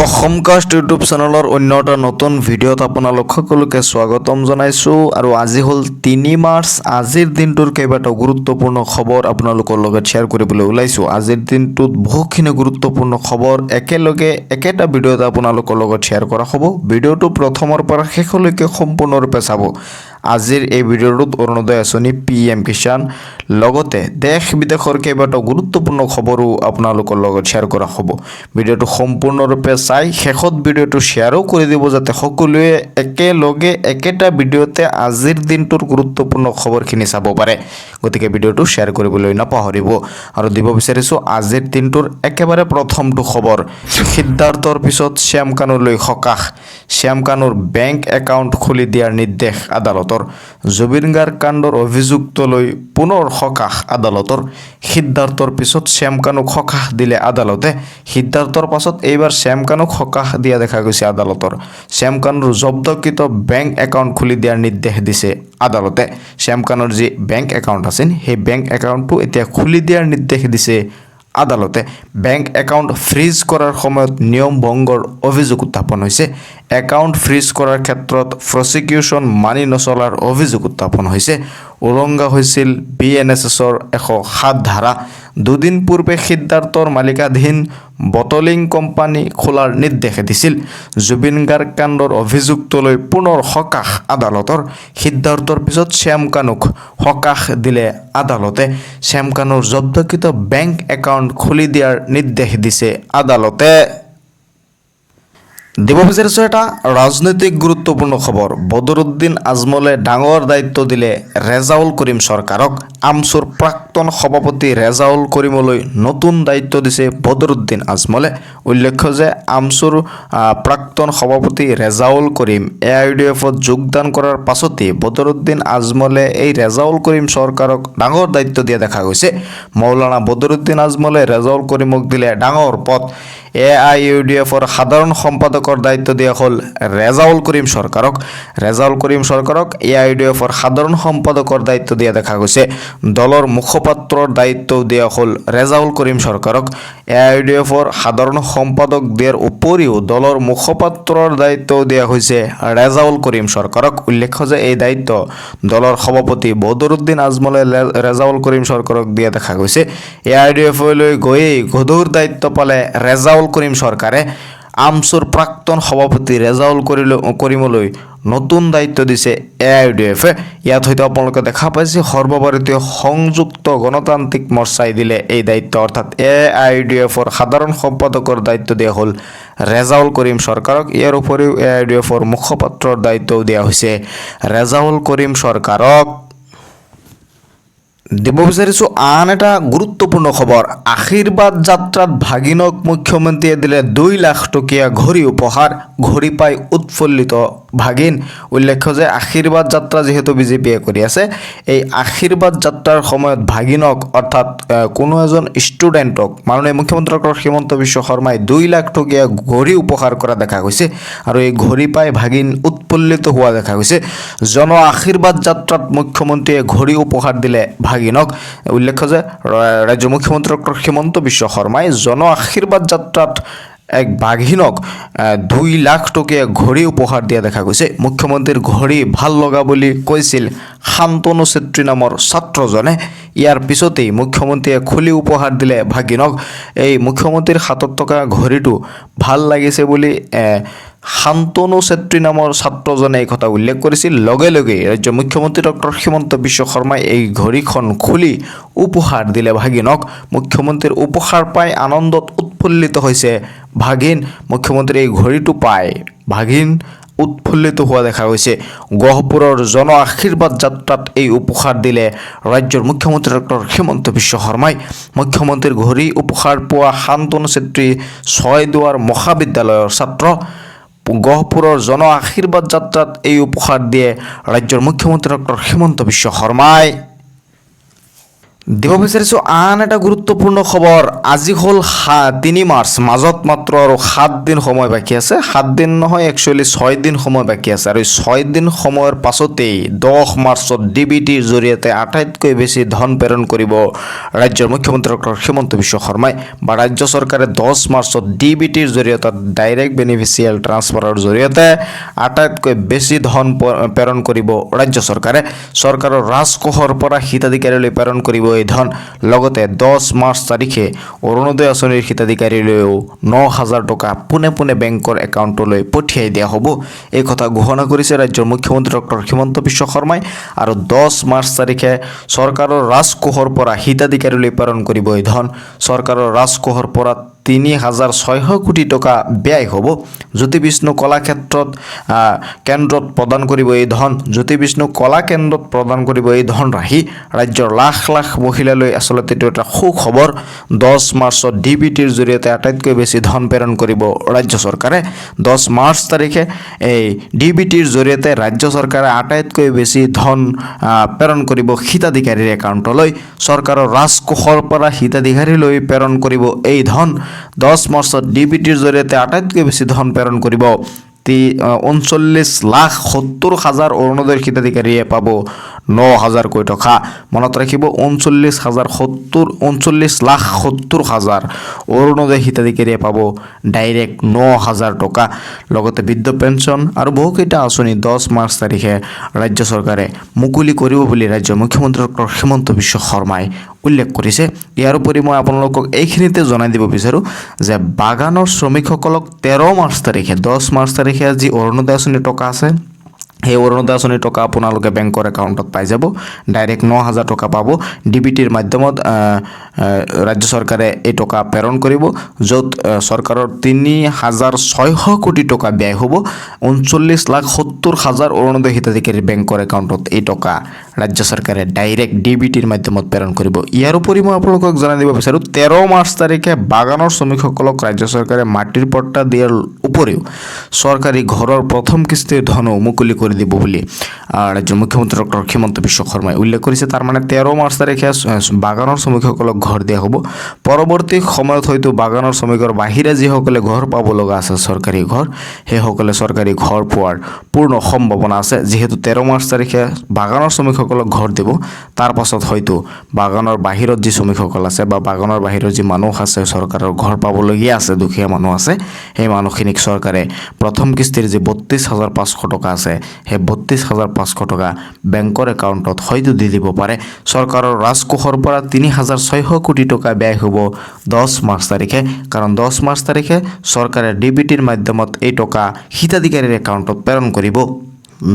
অসমকাষ্ট YouTube চেনেলৰ অন্য এটা নতুন ভিডিঅ'ত আপোনালোক সকলোকে স্বাগতম জনাইছোঁ আৰু আজি হ'ল 3 মাৰ্চ। আজিৰ দিনটোৰ কেইবাটাও গুৰুত্বপূৰ্ণ খবৰ আপোনালোকৰ লগত শ্বেয়াৰ কৰিবলৈ ওলাইছোঁ। আজিৰ দিনটোত বহুখিনি গুৰুত্বপূৰ্ণ খবৰ একেলগে একেটা ভিডিঅ'ত আপোনালোকৰ লগত শ্বেয়াৰ কৰা হ'ব। ভিডিঅ'টো প্ৰথমৰ পৰা শেষলৈকে সম্পূৰ্ণৰূপে চাব। আজিৰ এই ভিডিঅ'টোত অৰুণোদয় আঁচনি, PM কিষাণ, লগতে দেশ বিদেশৰ কেইবাটাও গুৰুত্বপূৰ্ণ খবৰো আপোনালোকৰ লগত শ্বেয়াৰ কৰা হ'ব। ভিডিঅ'টো সম্পূৰ্ণৰূপে চাই শেষত ভিডিঅ'টো শ্বেয়াৰো কৰি দিব যাতে সকলোৱে একেলগে একেটা ভিডিঅ'তে আজিৰ দিনটোৰ গুৰুত্বপূৰ্ণ খবৰখিনি চাব পাৰে। গতিকে ভিডিঅ'টো শ্বেয়াৰ কৰিবলৈ নাপাহৰিব। আৰু দিব বিচাৰিছোঁ আজিৰ দিনটোৰ একেবাৰে প্ৰথমটো খবৰ, সিদ্ধাৰ্থৰ পিছত শ্যাম কানুলৈ সকাহ। শ্যাম কানুৰ বেংক একাউণ্ট খুলি দিয়াৰ নিৰ্দেশ আদালতৰ। জুবিন গাৰ্গ কাণ্ডৰ অভিযুক্তলৈ পুনৰ সকাহ আদালতৰ। সিদ্ধাৰ্থৰ পিছত শ্যাম কানুক সকাহ দিলে আদালতে। সিদ্ধাৰ্থৰ পাছত এইবাৰ শ্যাম কানুক সকাহ দিয়া দেখা গৈছে আদালতৰ। শ্যাম কানুৰ জব্দকৃত বেংক একাউণ্ট খুলি দিয়াৰ নিৰ্দেশ দিছে আদালতে। শ্যাম কানুৰ যি বেংক একাউণ্ট আছিল সেই বেংক একাউণ্টটো এতিয়া খুলি দিয়াৰ নিৰ্দেশ দিছে আদালতে। বেংক একাউণ্ট ফ্ৰিজ কৰাৰ সময়ত নিয়ম ভংগৰ অভিযোগ উত্থাপন হৈছে। একাউণ্ট ফ্ৰিজ কৰাৰ ক্ষেত্ৰত প্ৰচিকিউশ্যন মানি নচলাৰ অভিযোগ উত্থাপন হৈছে। উলংঘা হৈছিল BNSSৰ 107 ধাৰা। দুদিন পূৰ্বে সিদ্ধাৰ্থৰ মালিকাধীন বটলিং কোম্পানী খোলাৰ নিৰ্দেশ দিছিল। জুবিন গাৰ্গ কাণ্ডৰ অভিযুক্তলৈ পুনৰ সকাহ আদালতৰ। সিদ্ধাৰ্থৰ পিছত শ্যাম কানুক সকাহ দিলে আদালতে। শ্যাম কানুৰ জব্দকৃত বেংক একাউণ্ট খুলি দিয়াৰ নিৰ্দেশ দিছে আদালতে। দিব বিচাৰিছোঁ এটা ৰাজনৈতিক গুৰুত্বপূৰ্ণ খবৰ। বদৰুদ্দিন আজমলে ডাঙৰ দায়িত্ব দিলে ৰেজাউল কৰিম চৰকাৰক। আমছুৰ প্ৰাক্তন সভাপতি ৰেজাউল কৰিমলৈ নতুন দায়িত্ব দিছে বদৰুদ্দিন আজমলে। উল্লেখ্য যে আমছুৰ প্ৰাক্তন সভাপতি ৰেজাউল কৰিম AIUDFত যোগদান কৰাৰ পাছতেই বদৰুদ্দিন আজমলে এই ৰেজাউল কৰিম চৰকাৰক ডাঙৰ দায়িত্ব দিয়া দেখা গৈছে। মৌলানা বদৰুদ্দিন আজমলে ৰেজাউল কৰিমক দিলে ডাঙৰ পদ। AIUDFৰ সাধাৰণ সম্পাদকৰ দায়িত্ব দিয়া হ'ল ৰেজাউল কৰিম চৰকাৰক। ৰেজাউল কৰিম চৰকাৰক AIUDFৰ সাধাৰণ সম্পাদকৰ দায়িত্ব দিয়া দেখা গৈছে। দলৰ মুখপাত্ৰৰ দায়িত্বও দিয়া হ'ল ৰেজাউল কৰিম চৰকাৰক। AIUDFৰ সাধাৰণ সম্পাদক দিয়াৰ উপৰিও দলৰ মুখপাত্ৰৰ দায়িত্বও দিয়া হৈছে ৰেজাউল কৰিম চৰকাৰক। উল্লেখ্য যে এই দায়িত্ব দলৰ সভাপতি বদৰুদ্দিন আজমলে ৰেজাউল কৰিম চৰকাৰক দিয়া দেখা গৈছে। AIUDFলৈ গৈয়ে গধুৰ দায়িত্ব পালে ৰেজাউল কৰিম চৰকাৰে। আমছুৰ প্ৰাক্তন সভাপতি ৰেজাউল কৰিমলৈ নতুন দায়িত্ব দিছে AIUDFে। ইয়াত হয়তো আপোনালোকে দেখা পাইছে সৰ্বভাৰতীয় সংযুক্ত গণতান্ত্ৰিক মৰ্চাই দিলে এই দায়িত্ব, অৰ্থাৎ AIUDFৰ সাধাৰণ সম্পাদকৰ দায়িত্ব দিয়া হ'ল ৰেজাউল কৰিম চৰকাৰক। ইয়াৰ উপৰিও AIUDFৰ মুখপাত্ৰৰ দায়িত্বও দিয়া হৈছে ৰেজাউল কৰিম চৰকাৰক। দিব বিচাৰিছোঁ আন এটা গুৰুত্বপূৰ্ণ খবৰ। আশীৰ্বাদ যাত্ৰাত ভাগিনক মুখ্যমন্ত্ৰীয়ে দিলে 2 লাখ টকীয়া ঘড়ী উপহাৰ। ঘড়ী পাই উৎফুল্লিত ভাগিন। উল্লেখ্য যে আশীৰ্বাদ যাত্ৰা যিহেতু BJPয়ে কৰি আছে, এই আশীৰ্বাদ যাত্ৰাৰ সময়ত ভাগিনক অৰ্থাৎ কোনো এজন ষ্টুডেণ্টক মাননীয় মুখ্যমন্ত্ৰী ডক্টৰ হিমন্ত বিশ্ব শৰ্মাই 2 লাখ টকীয়া ঘড়ী উপহাৰ কৰা দেখা গৈছে। আৰু এই ঘড়ী পাই ভাগিন উৎফুল্লিত হোৱা দেখা গৈছে। জন আশীৰ্বাদ যাত্ৰাত মুখ্যমন্ত্ৰীয়ে ঘড়ী উপহাৰ দিলে ভাগিনক। উল্লেখ্য যে ৰাজ্যৰ মুখ্যমন্ত্ৰী ডক্টৰ হিমন্ত বিশ্ব শৰ্মাই জন আশীৰ্বাদ যাত্ৰাত এক ভাগিনক 2 লাখ টকীয়া ঘড়ী উপহাৰ দিয়া দেখা গৈছে। মুখ্যমন্ত্ৰীৰ ঘড়ী ভাল লগা বুলি কৈছিল শান্তনু চেত্ৰী নামৰ ছাত্ৰজনে। ইয়াৰ পিছতেই মুখ্যমন্ত্ৰীয়ে খুলি উপহাৰ দিলে ভাগিনক। এই মুখ্যমন্ত্ৰীৰ হাতত থকা ঘড়ীটো ভাল লাগিছে বুলি শান্তনু চেত্ৰী নামৰ ছাত্ৰজনে এই কথা উল্লেখ কৰিছিল। লগে লগেই ৰাজ্যৰ মুখ্যমন্ত্ৰী ডক্টৰ হিমন্ত বিশ্ব শৰ্মাই এই ঘড়ীখন খুলি উপহাৰ দিলে ভাগিনক। মুখ্যমন্ত্ৰীৰ উপহাৰ পাই আনন্দত উৎফুল্লিত হৈছে ভাগিন। মুখ্যমন্ত্ৰীয়ে এই ঘড়ীটো পাই ভাগিন উৎফুল্লিত হোৱা দেখা গৈছে। গহপুৰৰ জন আশীৰ্বাদ যাত্ৰাত এই উপহাৰ দিলে ৰাজ্যৰ মুখ্যমন্ত্ৰী ডক্টৰ হিমন্ত বিশ্ব শৰ্মাই। মুখ্যমন্ত্ৰীৰ ঘড়ী উপহাৰ পোৱা শান্তনু চেত্ৰী 6 দুৱাৰ মহাবিদ্যালয়ৰ ছাত্ৰ। গহপুৰৰ জন আশীৰ্বাদ যাত্ৰাত এই উপহাৰ দিয়ে ৰাজ্যৰ মুখ্যমন্ত্ৰী ডক্টৰ হিমন্ত বিশ্ব শৰ্মাই। দিব বিচাৰিছো আন এটা গুৰুত্বপূৰ্ণ খবৰ। আজি হ'ল 3 মাৰ্চ, মাজত মাত্ৰ আৰু 7 দিন সময় বাকী আছে। 7 দিন নহয়, একচুৱেলি 6 দিন সময় বাকী আছে। আৰু 6 দিন সময়ৰ পাছতেই 10 মাৰ্চত ডিবিটিৰ জৰিয়তে আটাইতকৈ বেছি ধন প্ৰেৰণ কৰিব ৰাজ্যৰ মুখ্যমন্ত্ৰী ডক্টৰ হিমন্ত বিশ্ব শৰ্মাই, বা ৰাজ্য চৰকাৰে 10 মাৰ্চত ডিবিটিৰ জৰিয়তে ডাইৰেক্ট বেনিফিচিয়েল ট্ৰান্সফাৰৰ জৰিয়তে আটাইতকৈ বেছি ধন প্ৰেৰণ কৰিব ৰাজ্য চৰকাৰে। চৰকাৰৰ ৰাজকোষৰ পৰা হিতাধিকাৰীলৈ প্ৰেৰণ কৰিব এই ধন। লগতে 10 মাৰ্চ তাৰিখে অৰুণোদয় আঁচনিৰ হিতাধিকাৰীলৈও 9,000 টকা পোনে পোনে বেংকৰ একাউণ্টলৈ পঠিয়াই দিয়া হ'ব। এই কথা ঘোষণা কৰিছে ৰাজ্যৰ মুখ্যমন্ত্ৰী ডক্টৰ হিমন্ত বিশ্ব শৰ্মাই। আৰু 10 মাৰ্চ তাৰিখে চৰকাৰৰ ৰাজকোষৰ পৰা হিতাধিকাৰীলৈ প্ৰেৰণ কৰিব এই ধন। চৰকাৰৰ ৰাজকোষৰ পৰা 3,600 কোটি টকা ব্যয় হ'ব। জ্যোতি বিষ্ণু কলাক্ষেত্ৰত কেন্দ্ৰত প্ৰদান কৰিব এই ধন। জ্যোতি বিষ্ণু কলা কেন্দ্ৰত প্ৰদান কৰিব এই ধনৰাশি। ৰাজ্যৰ লাখ লাখ মহিলালৈ আচলতে এইটো এটা সুখবৰ। 10 মাৰ্চত ডিবিটিৰ জৰিয়তে আটাইতকৈ বেছি ধন প্ৰেৰণ কৰিব ৰাজ্য চৰকাৰে। 10 মাৰ্চ তাৰিখে এই ডিবিটিৰ জৰিয়তে ৰাজ্য চৰকাৰে আটাইতকৈ বেছি ধন প্ৰেৰণ কৰিব হিতাধিকাৰীৰ একাউণ্টলৈ। চৰকাৰৰ ৰাজকোষৰ পৰা হিতাধিকাৰীলৈ প্ৰেৰণ কৰিব এই ধন। 10 মাৰ্চত ডিবিটিৰ জৰিয়তে আটাইতকৈ বেছি ধন প্ৰেৰণ কৰিব 39,70,000 অৰুণোদয়ৰ হিতাধিকাৰীয়ে পাব 9,000 কোটি টকা। মনত ৰাখিব, 39,70,000 অৰুণোদয় হিতাধিকাৰীয়ে পাব ডাইৰেক্ট 9,000 টকা। লগতে বৃদ্ধ পেঞ্চন আৰু বহুকেইটা আঁচনি 10 মাৰ্চ তাৰিখে ৰাজ্য চৰকাৰে মুকলি কৰিব বুলি ৰাজ্যৰ মুখ্যমন্ত্ৰী ডক্টৰ হিমন্ত বিশ্ব শৰ্মাই উল্লেখ কৰিছে। ইয়াৰ উপৰি মই আপোনালোকক এইখিনিতে জনাই দিব বিচাৰোঁ যে বাগানৰ শ্ৰমিকসকলক 13 মাৰ্চ তাৰিখে, 10 মাৰ্চ তাৰিখে যি অৰুণোদয় আঁচনিৰ টকা আছে, সেই অৰুণোদয় আঁচনিৰ টকা আপোনালোকে বেংকৰ একাউণ্টত পাই যাব। ডাইৰেক্ট 9,000 টকা পাব। ডিবিটিৰ মাধ্যমত ৰাজ্য চৰকাৰে এই টকা প্ৰেৰণ কৰিব, য'ত চৰকাৰৰ 3,600 কোটি টকা ব্যয় হ'ব। 39,70,000 অৰুণোদয় হিতাধিকাৰীৰ বেংকৰ একাউণ্টত এই টকা ৰাজ্য চৰকাৰে ডাইৰেক্ট ডিবিটিৰ মাধ্যমত প্ৰেৰণ কৰিব। ইয়াৰ উপৰি মই আপোনালোকক জনাই দিব বিচাৰোঁ 13 মাৰ্চ তাৰিখে বাগানৰ শ্ৰমিকসকলক ৰাজ্য চৰকাৰে মাটিৰ পট্টা দিয়াৰ উপৰিও চৰকাৰী ঘৰৰ প্ৰথম কিস্তিৰ ধনো মুকলি কৰি দিব বুলি ৰাজ্যৰ মুখ্যমন্ত্ৰী ডক্টৰ হিমন্ত বিশ্ব শৰ্মাই উল্লেখ কৰিছে। তাৰ মানে 13 মাৰ্চ তাৰিখে বাগানৰ শ্ৰমিকসকলক ঘৰ দিয়া হ'ব। পৰৱৰ্তী সময়ত হয়তো বাগানৰ শ্ৰমিকৰ বাহিৰে যিসকলে ঘৰ পাব লগা আছে, চৰকাৰী ঘৰ, সেইসকলে চৰকাৰী ঘৰ পোৱাৰ পূৰ্ণ সম্ভাৱনা আছে। যিহেতু 13 মাৰ্চ তাৰিখে বাগানৰ শ্ৰমিকসকলক ঘৰ দিব, তাৰ পাছত হয়তো বাগানৰ বাহিৰত যি শ্ৰমিকসকল আছে বা বাগানৰ বাহিৰৰ যি মানুহ আছে, চৰকাৰৰ ঘৰ পাবলগীয়া আছে, দুখীয়া মানুহ আছে, সেই মানুহখিনিক চৰকাৰে প্ৰথম কিস্তিৰ যি 32,500 টকা আছে, সেই 32,500 টকা বেংকৰ একাউণ্টত হয়তো দি দিব পাৰে। চৰকাৰৰ ৰাজকোষৰ পৰা 3,600 কোটি টকা ব্যয় হ'ব 10 মাৰ্চ তাৰিখে। কাৰণ 10 মাৰ্চ তাৰিখে চৰকাৰে ডিবিটিৰ মাধ্যমত এই টকা হিতাধিকাৰীৰ একাউণ্টত প্ৰেৰণ কৰিব।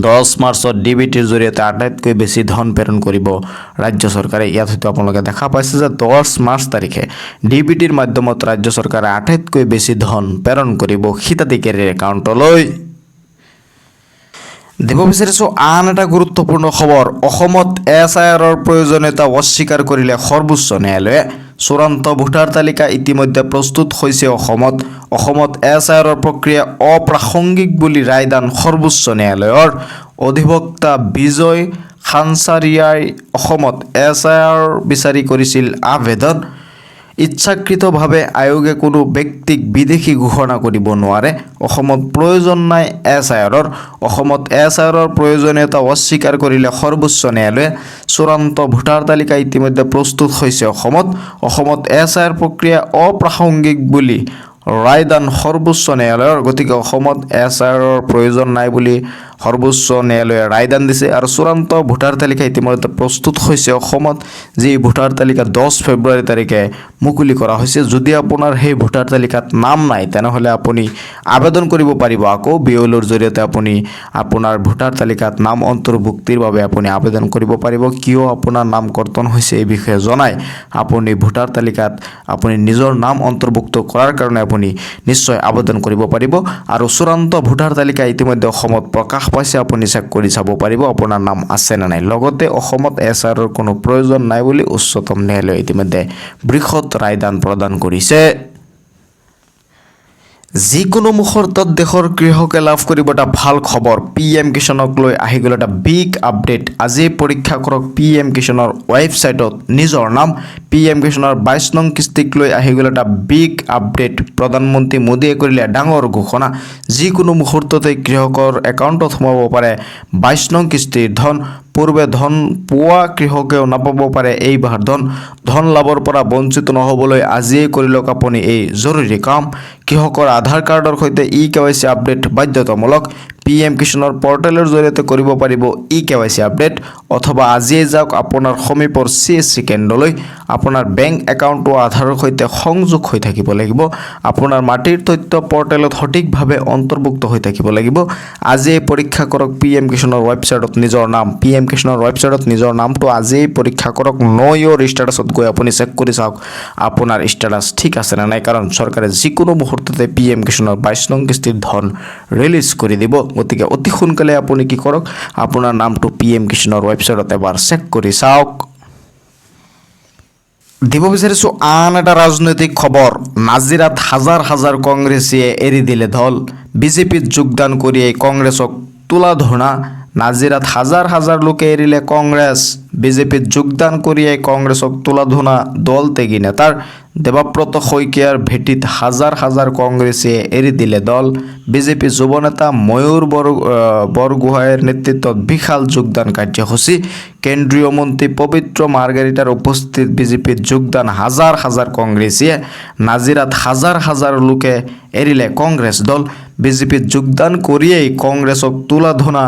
10 মাৰ্চত ডিবিটিৰ জৰিয়তে আটাইতকৈ বেছি ধন প্ৰেৰণ কৰিব ৰাজ্য চৰকাৰে। ইয়াত হয়তো আপোনালোকে দেখা পাইছে যে 10 মাৰ্চ তাৰিখে ডিবিটিৰ মাধ্যমত ৰাজ্য চৰকাৰে আটাইতকৈ বেছি ধন প্ৰেৰণ কৰিব হিতাধিকাৰীৰ একাউণ্টলৈ। দিব বিচাৰিছোঁ আন এটা গুৰুত্বপূৰ্ণ খবৰ। অসমত SIRৰ প্ৰয়োজনীয়তা অস্বীকাৰ কৰিলে সৰ্বোচ্চ ন্যায়ালয়ে। চূড়ান্ত ভোটাৰ তালিকা ইতিমধ্যে প্ৰস্তুত হৈছে অসমত। অসমত SIRৰ প্ৰক্ৰিয়া অপ্ৰাসংগিক বুলি ৰায়দান সৰ্বোচ্চ ন্যায়ালয়ৰ। অধিবক্তা বিজয় খানচাৰিয়াই অসমত SIR বিচাৰি কৰিছিল আবেদন। ইচ্ছাকৃতভাৱে আয়োগে কোনো ব্যক্তিক বিদেশী ঘোষণা কৰিব নোৱাৰে। অসমত প্ৰয়োজন নাই SIRৰ। অসমত SIRৰ প্ৰয়োজনীয়তা অস্বীকাৰ কৰিলে সৰ্বোচ্চ ন্যায়ালয়ে। চূড়ান্ত ভোটাৰ তালিকা ইতিমধ্যে প্ৰস্তুত হৈছে অসমত। অসমত SIR প্ৰক্ৰিয়া অপ্ৰাসংগিক বুলি ৰায়দান সৰ্বোচ্চ ন্যায়ালয়ৰ। গতিকে অসমত SIRৰ প্ৰয়োজন নাই বুলি সৰ্বোচ্চ ন্যায়ালয়ে ৰায়দান দিছে। আৰু চূড়ান্ত ভোটাৰ তালিকা ইতিমধ্যে প্ৰস্তুত হৈছে অসমত, যি ভোটাৰ তালিকা 10 ফেব্ৰুৱাৰী তাৰিখে মুকলি কৰা হৈছে। যদি আপোনাৰ সেই ভোটাৰ তালিকাত নাম নাই, তেনেহ'লে আপুনি আবেদন কৰিব পাৰিব। আকৌ BLOৰ জৰিয়তে আপুনি আপোনাৰ ভোটাৰ তালিকাত নাম অন্তৰ্ভুক্তিৰ বাবে আপুনি আবেদন কৰিব পাৰিব। কিয় আপোনাৰ নাম কৰ্তন হৈছে এই বিষয়ে জনাই আপুনি ভোটাৰ তালিকাত আপুনি নিজৰ নাম অন্তৰ্ভুক্ত কৰাৰ কাৰণে আপুনি নিশ্চয় আবেদন কৰিব পাৰিব। আৰু চূড়ান্ত ভোটাৰ তালিকা ইতিমধ্যে অসমত প্ৰকাশ পাইছে, আপুনি চেক কৰি চাব পাৰিব আপোনাৰ নাম আছে নে নাই। লগতে অসমত SIRৰ কোনো প্ৰয়োজন নাই বুলি উচ্চতম ন্যায়ালয়ে ইতিমধ্যে বৃহৎ ৰায়দান প্ৰদান কৰিছে। যিকোনো মুহূৰ্তত দেশৰ কৃষকে লাভ কৰিব এটা ভাল খবৰ PM কিষাণক লৈ আহি গ'ল এটা বিগ আপডেট আজি পৰীক্ষা কৰক PM কিষাণৰ ৱেবছাইটত নিজৰ নাম PM কিষাণৰ 22 নং কিস্তিক লৈ আহি গ'ল এটা বিগ আপডেট প্ৰধানমন্ত্ৰী মোদীয়ে কৰিলে ডাঙৰ ঘোষণা যিকোনো মুহূৰ্ততে কৃষকৰ একাউণ্টত সোমাব পাৰে 22 নং কিস্তিৰ ধন পূৰ্বে ধন পোৱা কৃষকেও নাপাব পাৰে এইবাৰ ধন লাভৰ পৰা বঞ্চিত নহ'বলৈ আজিয়ে কৰি লওক আপুনি এই জৰুৰী কাম কৃষকৰ আধাৰ কাৰ্ডৰ সৈতে KYC আপডেট বাধ্যতামূলক PM কিষাণৰ পৰ্টেলৰ জৰিয়তে কৰিব পাৰিব KYC আপডেট অথবা আজিয়ে যাওক আপোনাৰ সমীপৰ CSC কেন্দ্ৰলৈ আপোনাৰ বেংক একাউণ্ট ও আধাৰৰ সৈতে সংযোগ হৈ থাকিব লাগিব আপোনাৰ মাটিৰ তথ্য পৰ্টেলত সঠিকভাৱে অন্তৰ্ভুক্ত হৈ থাকিব লাগিব আজিয়ে পৰীক্ষা কৰক PM কিষাণৰ ৱেবছাইটত নিজৰ নাম PM কিষাণৰ ৱেবছাইটত নিজৰ নামটো আজিয়ে পৰীক্ষা কৰক নো ইয়ৰ ষ্টেটাছত গৈ আপুনি চেক কৰি চাওক আপোনাৰ ষ্টেটাছ ঠিক আছে নে নাই কাৰণ চৰকাৰে যিকোনো মুহূৰ্ততে PM কিষাণৰ 22 নং কিস্তিৰ ধন ৰিলিজ কৰি দিব গতিকে অতি সোনকালে আপুনি কি কৰক আপোনাৰ নামটো PM কিষাণৰ ৱেবছাইটত এবাৰ চেক কৰি চাওক দিব বিচাৰিছো আন এটা ৰাজনৈতিক খবৰ নাজিৰাত হাজাৰ হাজাৰ কংগ্ৰেছীয়ে এৰি দিলে দল বিজেপিত যোগদান কৰি কংগ্ৰেছক তোলা ধৰা নাজিৰাত হাজাৰ হাজাৰ লোকে এৰিলে কংগ্ৰেছ বিজেপিত যোগদান কৰি কংগ্ৰেছক তোলা ধৰা দল ত্যাগী নেতাৰ দেৱব্ৰত শইকীয়াৰ ভেটিত হাজাৰ হাজাৰ কংগ্ৰেছীয়ে এৰি দিলে দল বিজেপি যুৱ নেতা ময়ূৰ বৰগোহাঁইৰ নেতৃত্বত বিশাল যোগদান কাৰ্যসূচী কেন্দ্ৰীয় মন্ত্ৰী পবিত্ৰ মাৰ্গাৰিটাৰ উপস্থিতিত বিজেপিত যোগদান হাজাৰ হাজাৰ কংগ্ৰেছীয়ে নাজিৰাত হাজাৰ হাজাৰ লোকে এৰিলে কংগ্ৰেছ দল বিজেপিত যোগদান কৰিয়েই কংগ্ৰেছক তোলা ধৰা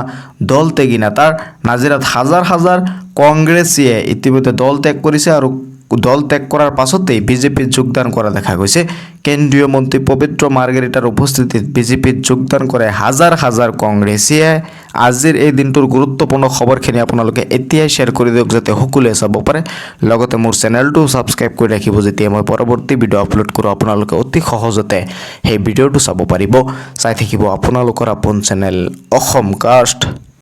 দল ত্যাগী নেতাৰ নাজিৰাত হাজাৰ হাজাৰ কংগ্ৰেছীয়ে ইতিমধ্যে দল ত্যাগ কৰিছে আৰু দল ত্যাগ কৰাৰ পাছতেই বিজেপিত যোগদান কৰা দেখা গৈছে কেন্দ্ৰীয় মন্ত্ৰী পবিত্ৰ মাৰ্গাৰিটাৰ উপস্থিতিত বিজেপিত যোগদান কৰে হাজাৰ হাজাৰ কংগ্ৰেছীয়ে আজিৰ এই দিনটোৰ গুৰুত্বপূৰ্ণ খবৰখিনি আপোনালোকে এতিয়াই শ্বেয়াৰ কৰি দিয়ক যাতে সকলোৱে চাব পাৰে লগতে মোৰ চেনেলটো ছাবস্ক্ৰাইব কৰি ৰাখিব যেতিয়া মই পৰৱৰ্তী ভিডিঅ' আপলোড কৰোঁ আপোনালোকে অতি সহজতে সেই ভিডিঅ'টো চাব পাৰিব চাই থাকিব আপোনালোকৰ আপোন চেনেল অসম কাষ্ট